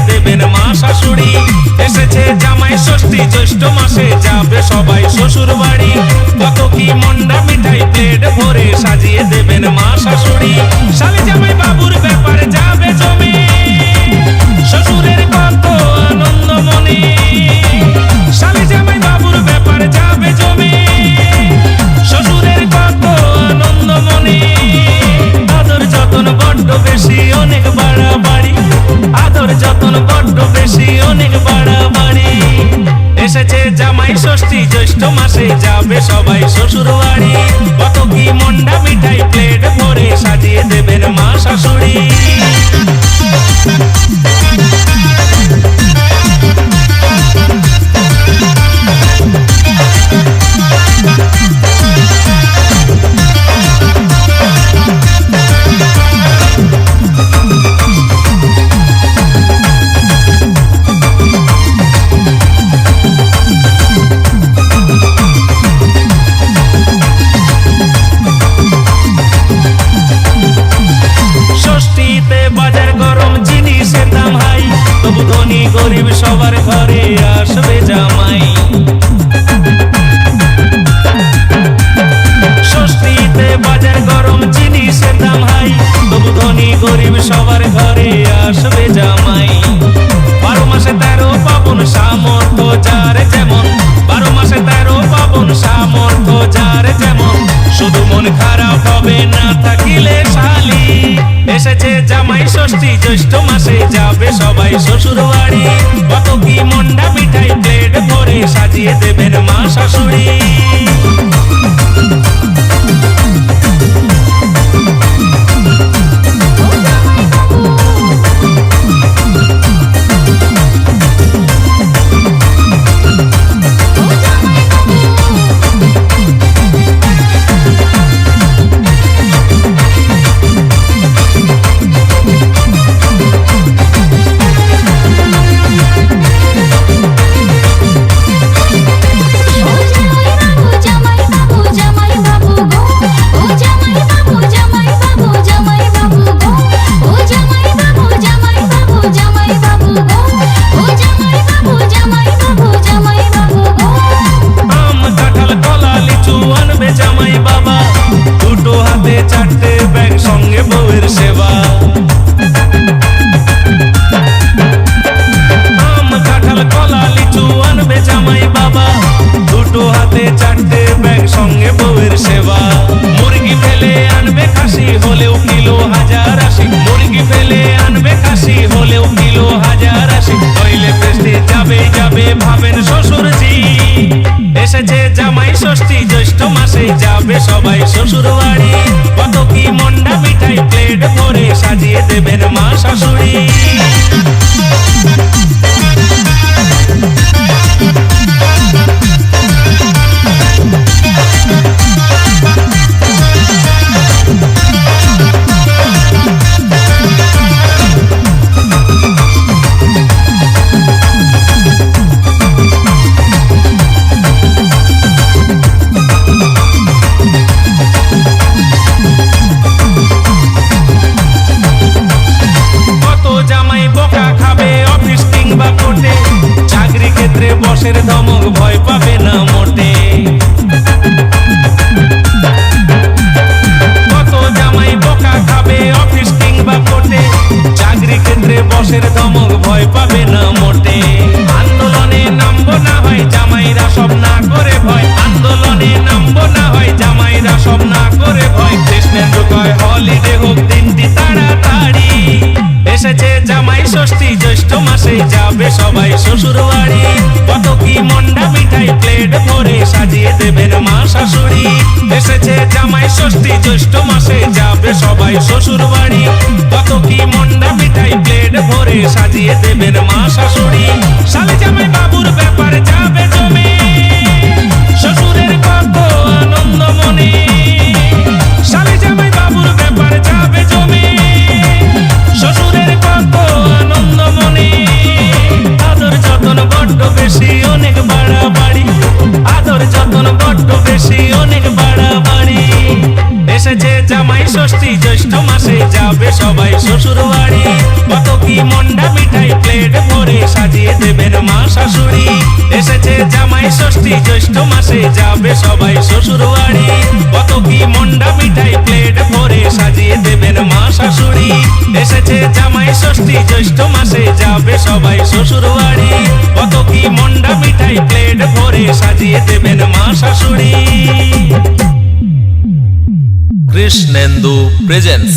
দেবেন মা শাশুড়ি। এসেছে জামাই ষষ্ঠী, জ্যৈষ্ঠ মাসে যাবে সবাই শ্বশুর বাড়ি। কত কি মন্ডা মিঠাই প্লেট ভরে সাজিয়ে দেবেন মা শাশুড়ি। শালি জামাই বাবুর ব্যাপারে যাবে জমে, শ্বশুরের কত আনন্দ মনে। শালি জামাই বাবুর ব্যাপারে যাবে জমে, শ্বশুরের কত আনন্দ মনে। আদর যতন বড্ড বেশি অনেক বাড়াবাড়ি, আদর যতন বড্ড বেশি অনেক বাড়াবাড়ি। এসেছে জামাই ষষ্ঠী, জ্যৈষ্ঠ মাসে যাবে সবাই শ্বশুর বাড়ি। কত কি মন্ডা মিঠাই প্লেট ভরে সাজিয়ে দেবেন মা শাশুড়ি। বাজার গরম, জিনিসের দাম হাই, তবু ধনী গরিব সবার ঘরে আসবে জামাই। ষষ্ঠীতে বাজার গরম, জিনিসের দাম হাই, তবু ধনী গরিব সবার ঘরে আসবে জামাই। 12 মাসে 13 পাবন, সামর্থ্য যার যেমন। 12 মাসে 13 পাবন, সামর্থ্য যার যেমন। শুধু মন খারাপ হবে না থাকিলে শালি। এসেছে জামাই ষষ্ঠী, জ্যৈষ্ঠ মাসে যাবে সবাই শ্বশুর বাড়ি। কত কি মন্ডা মিঠাই প্লেট ভরে সাজিয়ে দেবেন মা শাশুড়ি। চারটে ব্যাগ সঙ্গে বউয়ের সেবা। আম কাঁঠাল কলা লিচু আনবে জামাই বাবা, দুটো হাতে চারটে ব্যাগ সঙ্গে বউয়ের সেবা। মুরগি ফেলে আনবে খাসি, হলেও কিলো 1080। মুরগি ফেলে আনবে খাসি, হলেও কিলো 1080। হইলে প্রেস্টে যাবে যাবে ভাবেন শ্বশুরজি। এসেছে জামাই ষষ্ঠী, জ্যৈষ্ঠ মাসে যাবে সবাই শ্বশুর বাড়ি। কত কি মন্ডা মিঠাই প্লেট ভরে সাজিয়ে দেবেন মা শাশুড়ি। চাকরি ক্ষেত্রে বসের ধমক ভয় পাবে না মোটে। কত জামাই বোকা খাবে অফিস কিংবা কোর্টে, চাকরি ক্ষেত্রে বসের ধমক ভয় পাবে না মোটে। আন্দোলনে নামবো না হয় জামাইরা সব না করে ভয়, আন্দোলনে নামবো না হয় জামাইরা সব না করে ভয়। কৃষ্ণেন্দ্র কয় হলিডে হোক দিনটি তাড়াতাড়ি। এসেছে জামাই ষষ্ঠী, জ্যৈষ্ঠ মাসে যাবে সবাই শ্বশুর বাড়ি। কত কি মন্ডা মিঠাই প্লেট ভরে সাজিয়ে দেবেন মা শাশুড়ি। এসেছে জামাই ষষ্ঠী, জ্যৈষ্ঠ মাসে যাবে সবাই শ্বশুর বাড়ি। কত কি মন্ডা মিঠাই প্লেট ভরে সাজিয়ে দেবেন মা শাশুড়ি। শালি জামাই বাবুর ব্যাপারে যাবে জমে, শ্বশুরের কত আনন্দ মনে। শালি জামাই বাবুর ব্যাপারে যাবে জমে, শ্বশুরের কত আনন্দ মনে। আদর যতন বড্ড বেশি অনেক বাড়াবাড়ি, আদর যতন বড্ড বেশি অনেক বাড়াবাড়ি। এসেছে জামাই ষষ্ঠী জ্যৈষ্ঠ মাসে যাবে সবাই শ্বশুর বাড়ি। কত কি মন্ডা মিঠাই প্লেট ভরে সাজিয়ে দেবেন মা শাশুড়ি। এসেছে জামাই ষষ্ঠী জ্যৈষ্ঠ মাসে যাবে সবাই শ্বশুর বাড়ি। কত কি মন্ডা মিঠাই প্লেট ভরে সাজিয়ে দেবেন মা শাশুড়ি। এসেছে জামাই ষষ্ঠী জ্যৈষ্ঠ মাসে যাবে সবাই শ্বশুর বাড়ি। কত কি মন্ডা মিঠাই প্লেট ভরে সাজিয়ে দেবেন মা শাশুড়ি। কৃষ্ণেন্দু প্রেজেন্স।